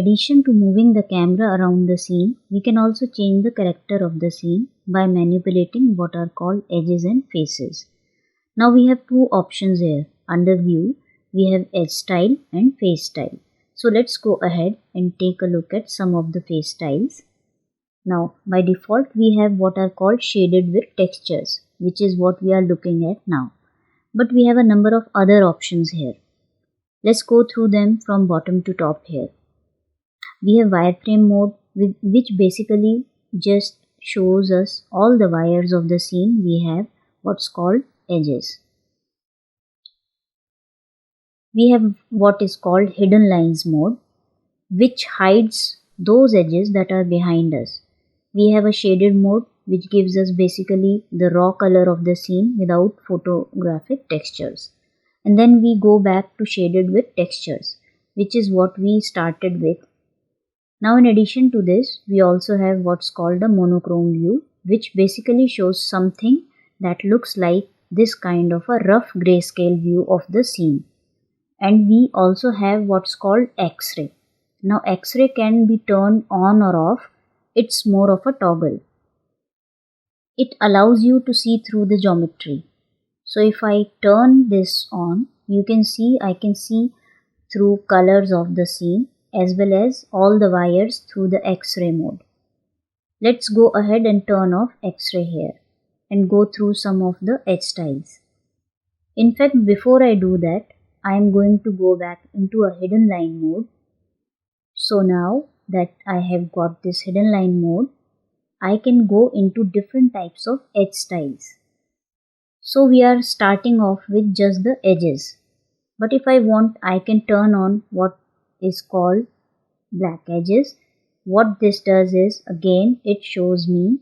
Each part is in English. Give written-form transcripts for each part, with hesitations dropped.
addition to moving the camera around the scene, we can also change the character of the scene by manipulating what are called edges and faces. Now we have two options here. Under View, we have Edge Style and Face Style. So let's go ahead and take a look at some of the face styles. Now by default we have what are called shaded with textures, which is what we are looking at now. But we have a number of other options here. Let's go through them from bottom to top here. We have Wireframe Mode, which basically just shows us all the wires of the scene. We have what's called edges. We have what is called Hidden Lines Mode, which hides those edges that are behind us. We have a Shaded Mode, which gives us basically the raw color of the scene without photographic textures. And then we go back to Shaded with Textures, which is what we started with. Now in addition to this, we also have what's called a Monochrome View, which basically shows something that looks like this kind of a rough grayscale view of the scene. And we also have what's called X-ray. Now X-ray can be turned on or off. It's more of a toggle. It allows you to see through the geometry. So if I turn this on, you can see I can see through colors of the scene as well as all the wires through the X-ray mode. Let's go ahead and turn off X-ray here and go through some of the edge styles. In fact, before I do that, I am going to go back into a hidden line mode. So now that I have got this hidden line mode, I can go into different types of edge styles. So we are starting off with just the edges. But if I want, I can turn on what is called black edges. What this does is, again, it shows me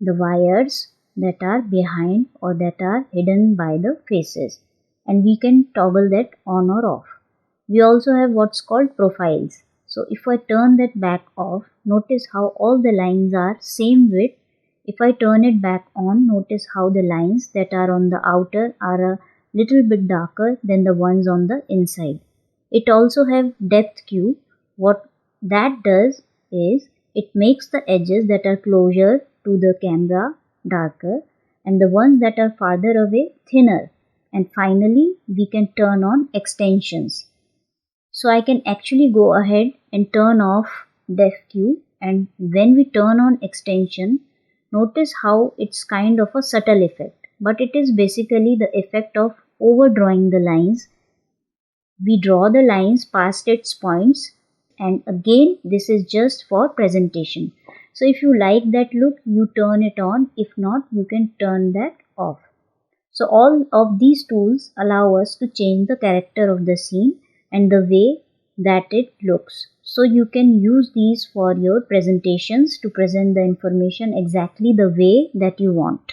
the wires that are behind or that are hidden by the faces. And we can toggle that on or off. We also have what's called profiles. So if I turn that back off, notice how all the lines are same width. If I turn it back on, notice how the lines that are on the outer are a little bit darker than the ones on the inside. It also have depth Q. What that does is it makes the edges that are closer to the camera darker and the ones that are farther away thinner. And finally, we can turn on extensions. So I can actually go ahead and turn off depth Q, and when we turn on extension, notice how it's kind of a subtle effect, but it is basically the effect of overdrawing the lines. We draw the lines past its points, and again this is just for presentation. So if you like that look, you turn it on. If not, you can turn that off. So all of these tools allow us to change the character of the scene and the way that it looks. So you can use these for your presentations to present the information exactly the way that you want.